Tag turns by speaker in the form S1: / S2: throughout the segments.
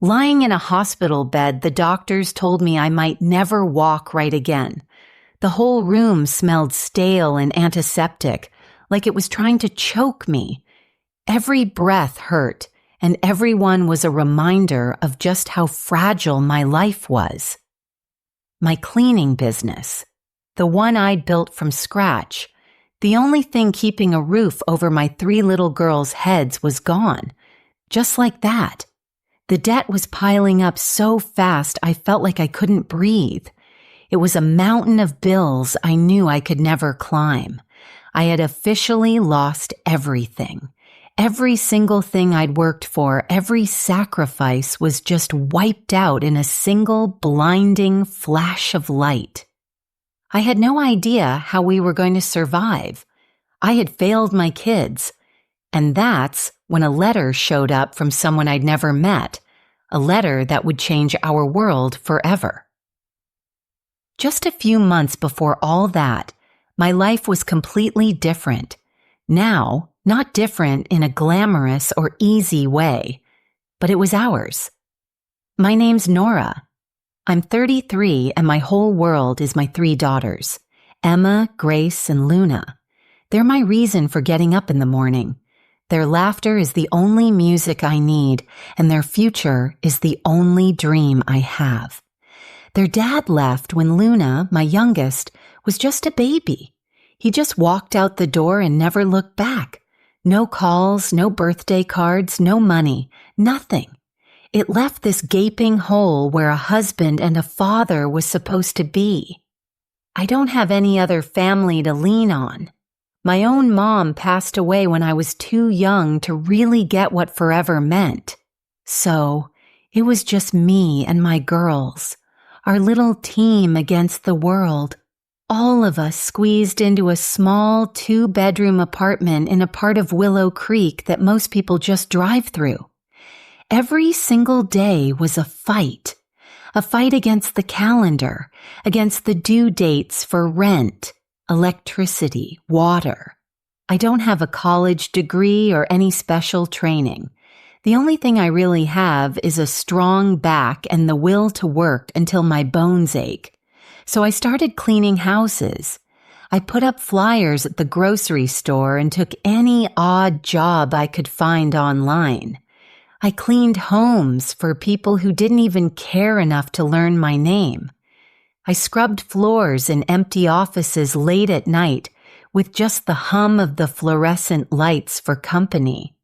S1: Lying in a hospital bed, the doctors told me I might never walk right again. The whole room smelled stale and antiseptic, like it was trying to choke me. Every breath hurt, and everyone was a reminder of just how fragile my life was. My cleaning business, the one I'd built from scratch, the only thing keeping a roof over my 3 little girls' heads was gone. Just like that. The debt was piling up so fast I felt like I couldn't breathe. It was a mountain of bills I knew I could never climb. I had officially lost everything. Every single thing I'd worked for, every sacrifice was just wiped out in a single blinding flash of light. I had no idea how we were going to survive. I had failed my kids. And that's when a letter showed up from someone I'd never met, a letter that would change our world forever. Just a few months before all that, my life was completely different. Now, not different in a glamorous or easy way, but it was ours. My name's Nora. I'm 33 and my whole world is my 3 daughters, Emma, Grace, and Luna. They're my reason for getting up in the morning. Their laughter is the only music I need, and their future is the only dream I have. Their dad left when Luna, my youngest, was just a baby. He just walked out the door and never looked back. No calls, no birthday cards, no money, nothing. It left this gaping hole where a husband and a father was supposed to be. I don't have any other family to lean on. My own mom passed away when I was too young to really get what forever meant. So, it was just me and my girls, our little team against the world. All of us squeezed into a small 2-bedroom apartment in a part of Willow Creek that most people just drive through. Every single day was a fight against the calendar, against the due dates for rent, electricity, water. I don't have a college degree or any special training. The only thing I really have is a strong back and the will to work until my bones ache. So I started cleaning houses. I put up flyers at the grocery store and took any odd job I could find online. I cleaned homes for people who didn't even care enough to learn my name. I scrubbed floors in empty offices late at night with just the hum of the fluorescent lights for company.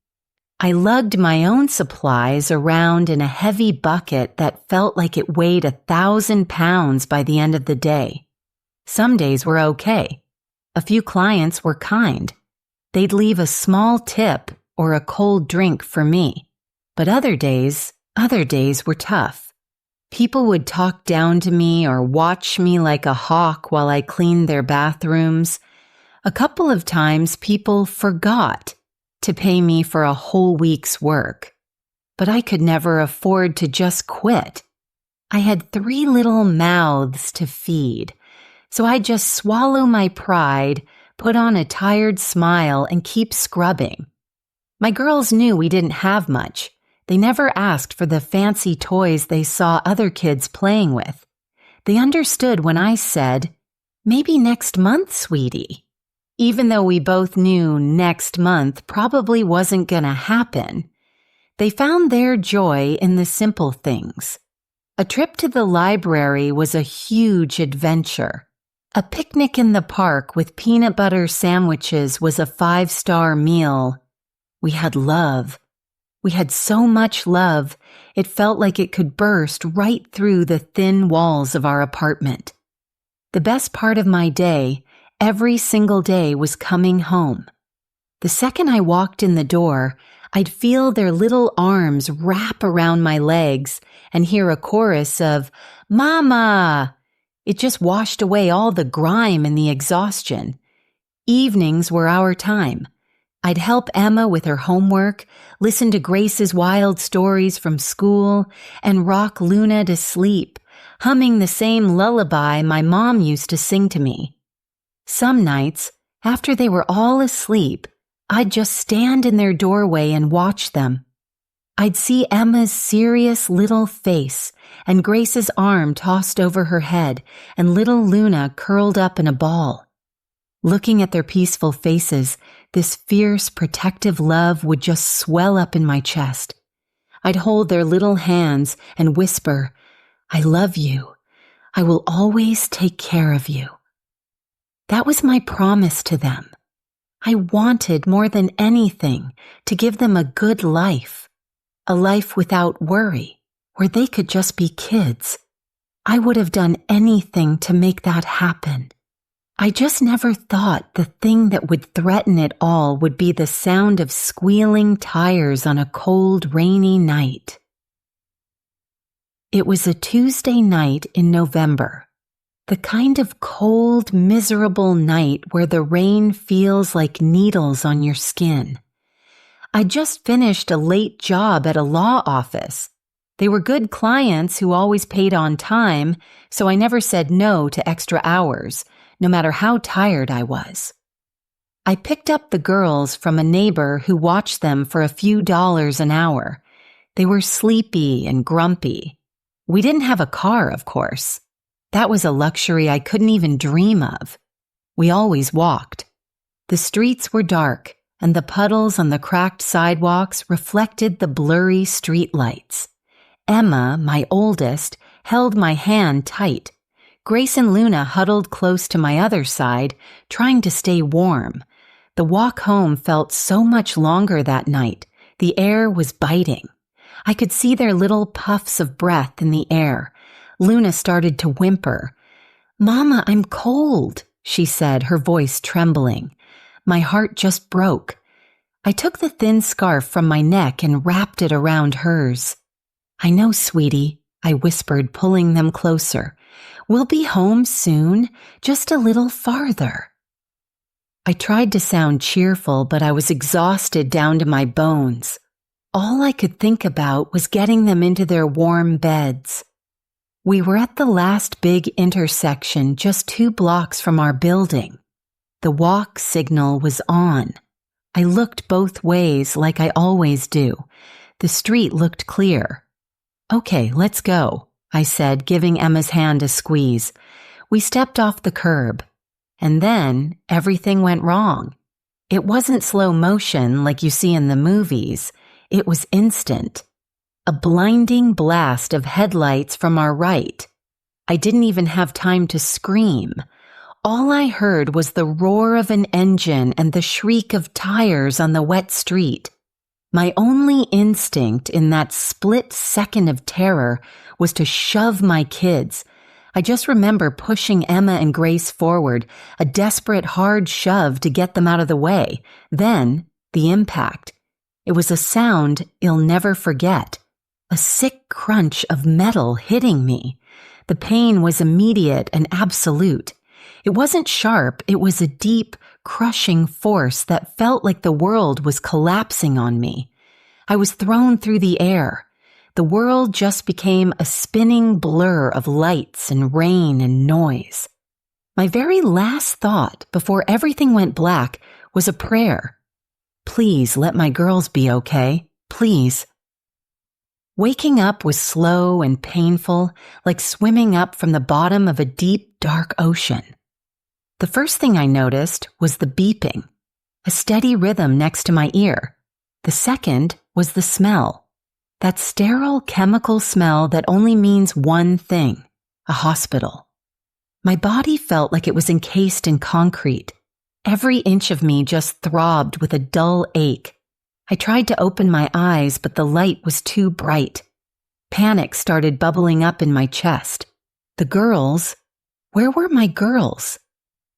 S1: I lugged my own supplies around in a heavy bucket that felt like it weighed 1,000 pounds by the end of the day. Some days were okay. A few clients were kind. They'd leave a small tip or a cold drink for me. But other days were tough. People would talk down to me or watch me like a hawk while I cleaned their bathrooms. A couple of times people forgot to pay me for a whole week's work. But I could never afford to just quit. I had 3 little mouths to feed, so I'd just swallow my pride, put on a tired smile, and keep scrubbing. My girls knew we didn't have much. They never asked for the fancy toys they saw other kids playing with. They understood when I said, "Maybe next month, sweetie." Even though we both knew next month probably wasn't gonna happen, they found their joy in the simple things. A trip to the library was a huge adventure. A picnic in the park with peanut butter sandwiches was a 5-star meal. We had love. We had so much love, it felt like it could burst right through the thin walls of our apartment. The best part of my day, every single day, was coming home. The second I walked in the door, I'd feel their little arms wrap around my legs and hear a chorus of, "Mama!" It just washed away all the grime and the exhaustion. Evenings were our time. I'd help Emma with her homework, listen to Grace's wild stories from school, and rock Luna to sleep, humming the same lullaby my mom used to sing to me. Some nights, after they were all asleep, I'd just stand in their doorway and watch them. I'd see Emma's serious little face and Grace's arm tossed over her head and little Luna curled up in a ball. Looking at their peaceful faces, this fierce, protective love would just swell up in my chest. I'd hold their little hands and whisper, "I love you. I will always take care of you." That was my promise to them. I wanted more than anything to give them a good life, a life without worry, where they could just be kids. I would have done anything to make that happen. I just never thought the thing that would threaten it all would be the sound of squealing tires on a cold, rainy night. It was a Tuesday night in November, the kind of cold, miserable night where the rain feels like needles on your skin. I just finished a late job at a law office. They were good clients who always paid on time, so I never said no to extra hours, no matter how tired I was. I picked up the girls from a neighbor who watched them for a few dollars an hour. They were sleepy and grumpy. We didn't have a car, of course. That was a luxury I couldn't even dream of. We always walked. The streets were dark, and the puddles on the cracked sidewalks reflected the blurry streetlights. Emma, my oldest, held my hand tight. Grace and Luna huddled close to my other side, trying to stay warm. The walk home felt so much longer that night. The air was biting. I could see their little puffs of breath in the air. Luna started to whimper. "Mama, I'm cold," she said, her voice trembling. My heart just broke. I took the thin scarf from my neck and wrapped it around hers. "I know, sweetie," I whispered, pulling them closer. "We'll be home soon, just a little farther." I tried to sound cheerful, but I was exhausted down to my bones. All I could think about was getting them into their warm beds. We were at the last big intersection just 2 blocks from our building. The walk signal was on. I looked both ways like I always do. The street looked clear. "Okay, let's go," I said, giving Emma's hand a squeeze. We stepped off the curb. And then everything went wrong. It wasn't slow motion like you see in the movies. It was instant. A blinding blast of headlights from our right. I didn't even have time to scream. All I heard was the roar of an engine and the shriek of tires on the wet street. My only instinct in that split second of terror was to shove my kids. I just remember pushing Emma and Grace forward, a desperate hard shove to get them out of the way. Then, the impact. It was a sound you'll never forget. A sick crunch of metal hitting me. The pain was immediate and absolute. It wasn't sharp, it was a deep, crushing force that felt like the world was collapsing on me. I was thrown through the air. The world just became a spinning blur of lights and rain and noise. My very last thought before everything went black was a prayer. "Please let my girls be okay. Please." Waking up was slow and painful, like swimming up from the bottom of a deep, dark ocean. The first thing I noticed was the beeping, a steady rhythm next to my ear. The second was the smell, that sterile chemical smell that only means one thing, a hospital. My body felt like it was encased in concrete. Every inch of me just throbbed with a dull ache. I tried to open my eyes, but the light was too bright. Panic started bubbling up in my chest. The girls, where were my girls?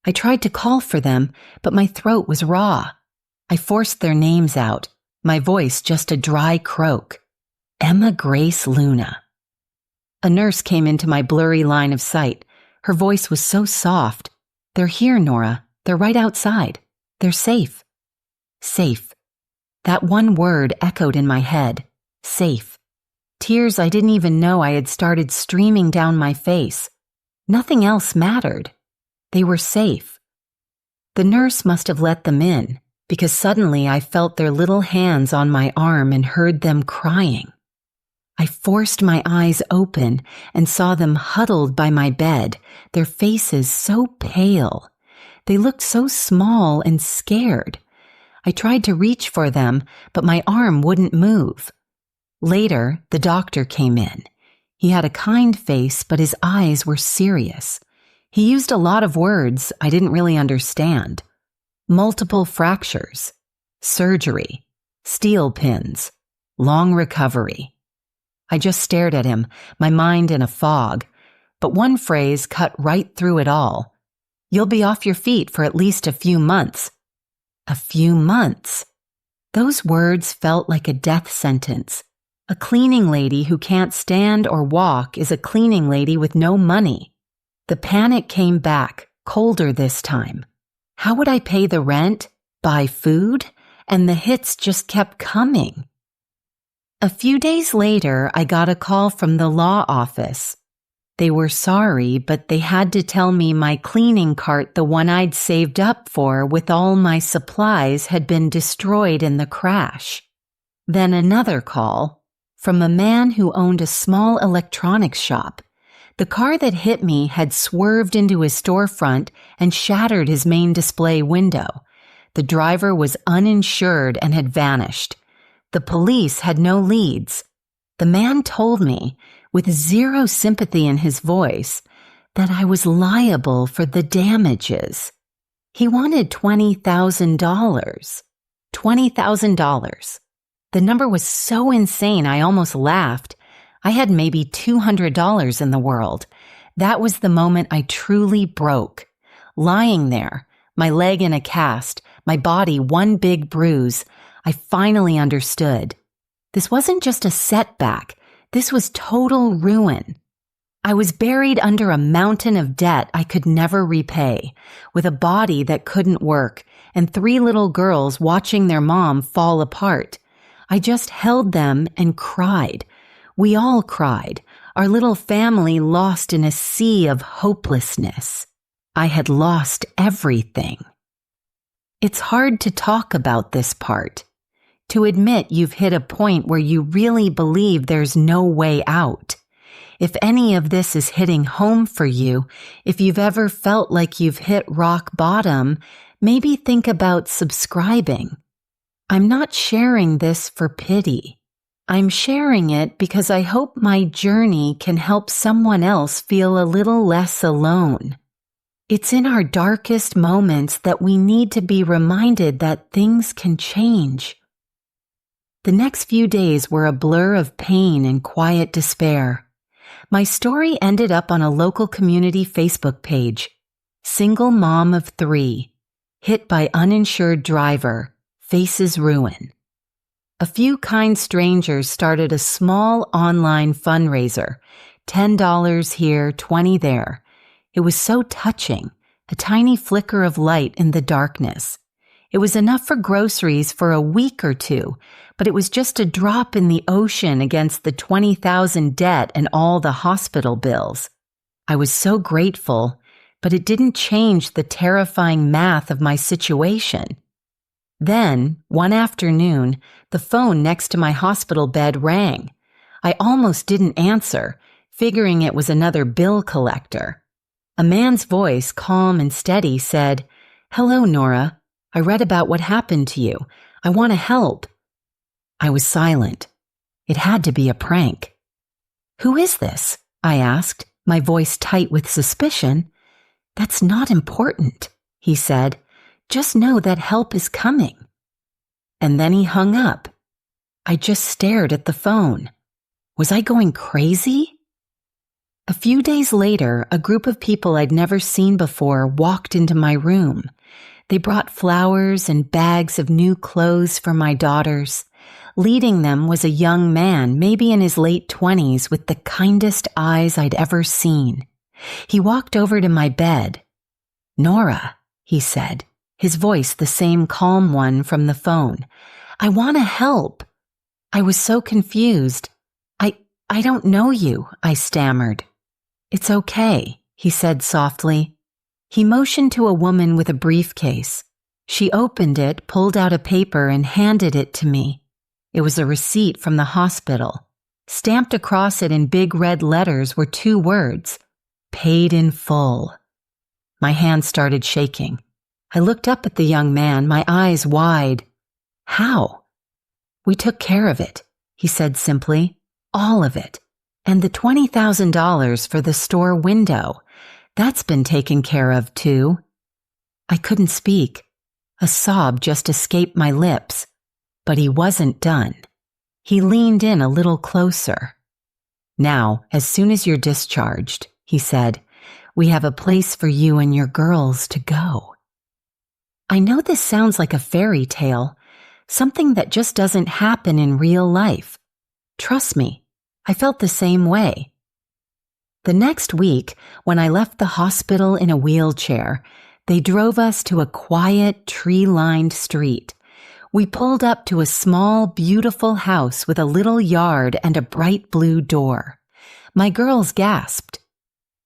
S1: I tried to call for them, but my throat was raw. I forced their names out, my voice just a dry croak. Emma, Grace, Luna. A nurse came into my blurry line of sight. Her voice was so soft. "They're here, Nora. They're right outside. They're safe." Safe. That one word echoed in my head. Safe. Tears I didn't even know I had started streaming down my face. Nothing else mattered. They were safe. The nurse must have let them in. because suddenly I felt their little hands on my arm and heard them crying. I forced my eyes open and saw them huddled by my bed, their faces so pale. They looked so small and scared. I tried to reach for them, but my arm wouldn't move. Later, the doctor came in. He had a kind face, but his eyes were serious. He used a lot of words I didn't really understand. Multiple fractures, surgery, steel pins, long recovery. I just stared at him, my mind in a fog, but one phrase cut right through it all. You'll be off your feet for at least a few months. A few months. Those words felt like a death sentence. A cleaning lady who can't stand or walk is a cleaning lady with no money. The panic came back, colder this time. How would I pay the rent, buy food? And the hits just kept coming. A few days later, I got a call from the law office. They were sorry, but they had to tell me my cleaning cart, the one I'd saved up for with all my supplies, had been destroyed in the crash. Then another call from a man who owned a small electronics shop. The car that hit me had swerved into his storefront and shattered his main display window. The driver was uninsured and had vanished. The police had no leads. The man told me, with zero sympathy in his voice, that I was liable for the damages. He wanted $20,000. $20,000. The number was so insane I almost laughed. I had maybe $200 in the world. That was the moment I truly broke. Lying there, my leg in a cast, my body one big bruise, I finally understood. This wasn't just a setback. This was total ruin. I was buried under a mountain of debt I could never repay, with a body that couldn't work, and 3 little girls watching their mom fall apart. I just held them and cried. We all cried, our little family lost in a sea of hopelessness. I had lost everything. It's hard to talk about this part, to admit you've hit a point where you really believe there's no way out. If any of this is hitting home for you, if you've ever felt like you've hit rock bottom, maybe think about subscribing. I'm not sharing this for pity. I'm sharing it because I hope my journey can help someone else feel a little less alone. It's in our darkest moments that we need to be reminded that things can change. The next few days were a blur of pain and quiet despair. My story ended up on a local community Facebook page. Single mom of 3, hit by uninsured driver, faces ruin. A few kind strangers started a small online fundraiser, $10 here, $20 there. It was so touching, a tiny flicker of light in the darkness. It was enough for groceries for a week or 2, but it was just a drop in the ocean against the $20,000 debt and all the hospital bills. I was so grateful, but it didn't change the terrifying math of my situation. Then, one afternoon, the phone next to my hospital bed rang. I almost didn't answer, figuring it was another bill collector. A man's voice, calm and steady, said, "Hello, Nora. I read about what happened to you. I want to help." I was silent. It had to be a prank. "Who is this?" I asked, my voice tight with suspicion. "That's not important," he said. "Just know that help is coming." And then he hung up. I just stared at the phone. Was I going crazy? A few days later, a group of people I'd never seen before walked into my room. They brought flowers and bags of new clothes for my daughters. Leading them was a young man, maybe in his late 20s, with the kindest eyes I'd ever seen. He walked over to my bed. "Nora," he said, his voice the same calm one from the phone. "I want to help." I was so confused. I don't know you," I stammered. "It's okay," he said softly. He motioned to a woman with a briefcase. She opened it, pulled out a paper, and handed it to me. It was a receipt from the hospital. Stamped across it in big red letters were 2 words, "Paid in full." My hand started shaking. I looked up at the young man, my eyes wide. "How?" "We took care of it," he said simply. "All of it. And the $20,000 for the store window. That's been taken care of, too." I couldn't speak. A sob just escaped my lips. But he wasn't done. He leaned in a little closer. "Now, as soon as you're discharged," he said, "we have a place for you and your girls to go." I know this sounds like a fairy tale, something that just doesn't happen in real life. Trust me, I felt the same way. The next week, when I left the hospital in a wheelchair, they drove us to a quiet, tree-lined street. We pulled up to a small, beautiful house with a little yard and a bright blue door. My girls gasped.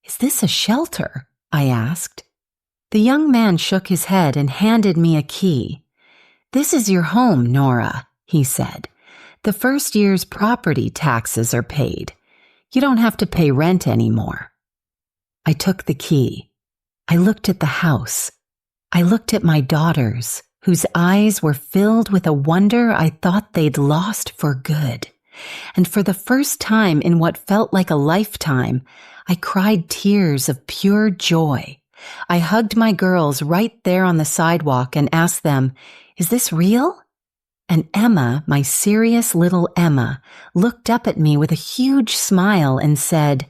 S1: "Is this a shelter?" I asked. The young man shook his head and handed me a key. "This is your home, Nora," he said. "The first year's property taxes are paid. You don't have to pay rent anymore." I took the key. I looked at the house. I looked at my daughters, whose eyes were filled with a wonder I thought they'd lost for good. And for the first time in what felt like a lifetime, I cried tears of pure joy. I hugged my girls right there on the sidewalk and asked them, "Is this real?" And Emma, my serious little Emma, looked up at me with a huge smile and said,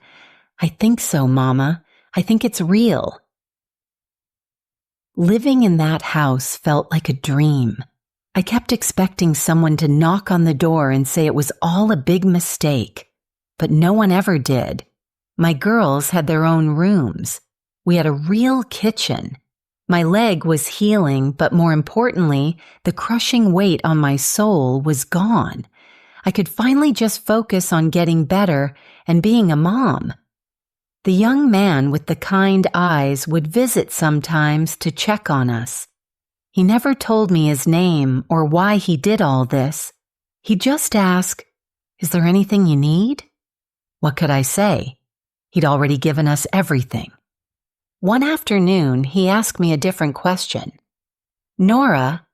S1: "I think so, Mama. I think it's real." Living in that house felt like a dream. I kept expecting someone to knock on the door and say it was all a big mistake, but no one ever did. My girls had their own rooms. We had a real kitchen. My leg was healing, but more importantly, the crushing weight on my soul was gone. I could finally just focus on getting better and being a mom. The young man with the kind eyes would visit sometimes to check on us. He never told me his name or why he did all this. He just asked, "Is there anything you need?" What could I say? He'd already given us everything. One afternoon, he asked me a different question. "Nora,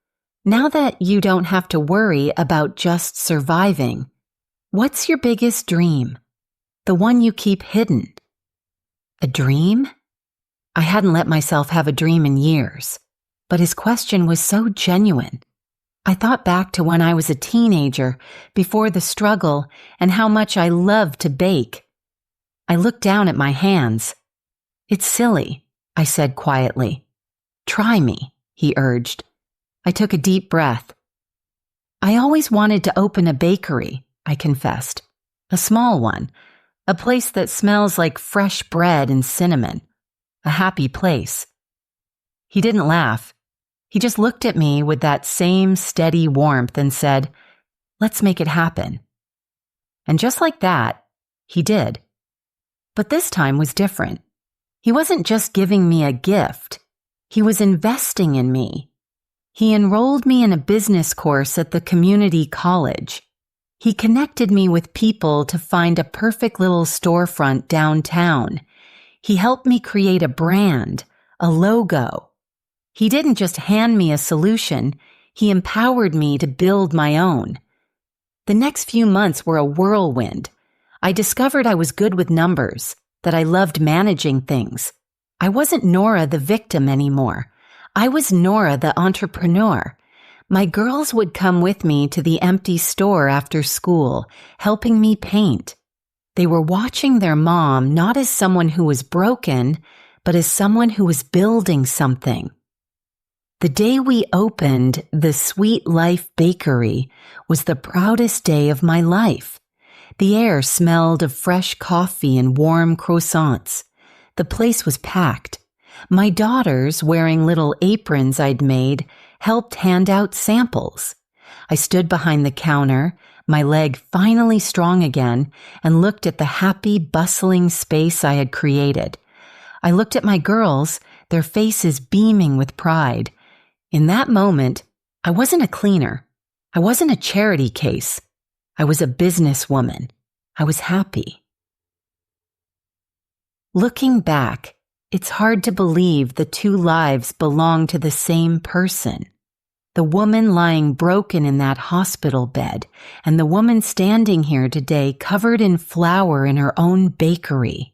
S1: now that you don't have to worry about just surviving, what's your biggest dream? The one you keep hidden?" A dream? I hadn't let myself have a dream in years, but his question was so genuine. I thought back to when I was a teenager, before the struggle, and how much I loved to bake. I looked down at my hands. "It's silly," I said quietly. "Try me," he urged. I took a deep breath. "I always wanted to open a bakery," I confessed. "A small one. A place that smells like fresh bread and cinnamon. A happy place." He didn't laugh. He just looked at me with that same steady warmth and said, "Let's make it happen." And just like that, he did. But this time was different. He wasn't just giving me a gift. He was investing in me. He enrolled me in a business course at the community college. He connected me with people to find a perfect little storefront downtown. He helped me create a brand, a logo. He didn't just hand me a solution, he empowered me to build my own. The next few months were a whirlwind. I discovered I was good with numbers, that I loved managing things. I wasn't Nora the victim anymore. I was Nora the entrepreneur. My girls would come with me to the empty store after school, helping me paint. They were watching their mom not as someone who was broken, but as someone who was building something. The day we opened the Sweet Life Bakery was the proudest day of my life. The air smelled of fresh coffee and warm croissants. The place was packed. My daughters, wearing little aprons I'd made, helped hand out samples. I stood behind the counter, my leg finally strong again, and looked at the happy, bustling space I had created. I looked at my girls, their faces beaming with pride. In that moment, I wasn't a cleaner. I wasn't a charity case. I was a businesswoman. I was happy. Looking back, it's hard to believe the two lives belong to the same person. The woman lying broken in that hospital bed, and the woman standing here today covered in flour in her own bakery.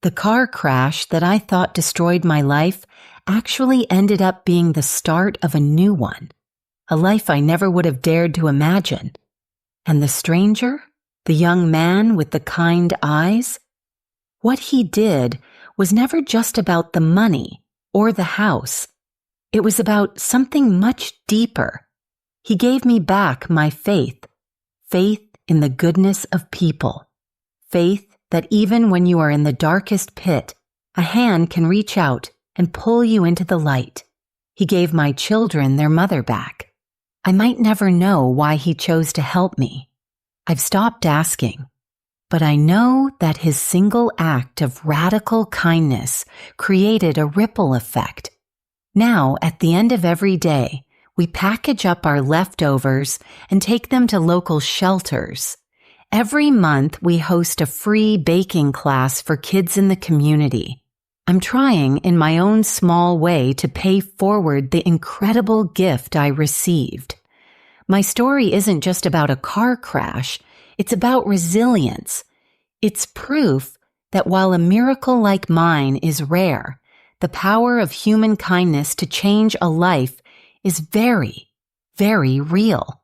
S1: The car crash that I thought destroyed my life actually ended up being the start of a new one, a life I never would have dared to imagine. And the stranger, the young man with the kind eyes, what he did was never just about the money or the house. It was about something much deeper. He gave me back my faith in the goodness of people, faith that even when you are in the darkest pit, a hand can reach out and pull you into the light. He gave my children their mother back. I might never know why he chose to help me. I've stopped asking, but I know that his single act of radical kindness created a ripple effect. Now, at the end of every day, we package up our leftovers and take them to local shelters. Every month, we host a free baking class for kids in the community. I'm trying in my own small way to pay forward the incredible gift I received. My story isn't just about a car crash, it's about resilience. It's proof that while a miracle like mine is rare, the power of human kindness to change a life is very, very real.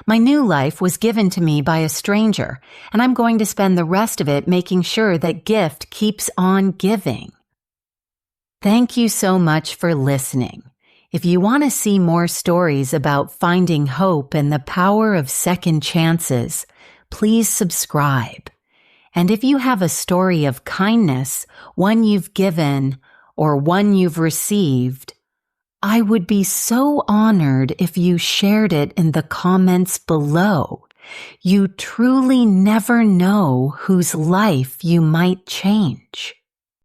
S1: My new life was given to me by a stranger, and I'm going to spend the rest of it making sure that gift keeps on giving. Thank you so much for listening. If you want to see more stories about finding hope and the power of second chances, please subscribe. And if you have a story of kindness, one you've given or one you've received, I would be so honored if you shared it in the comments below. You truly never know whose life you might change.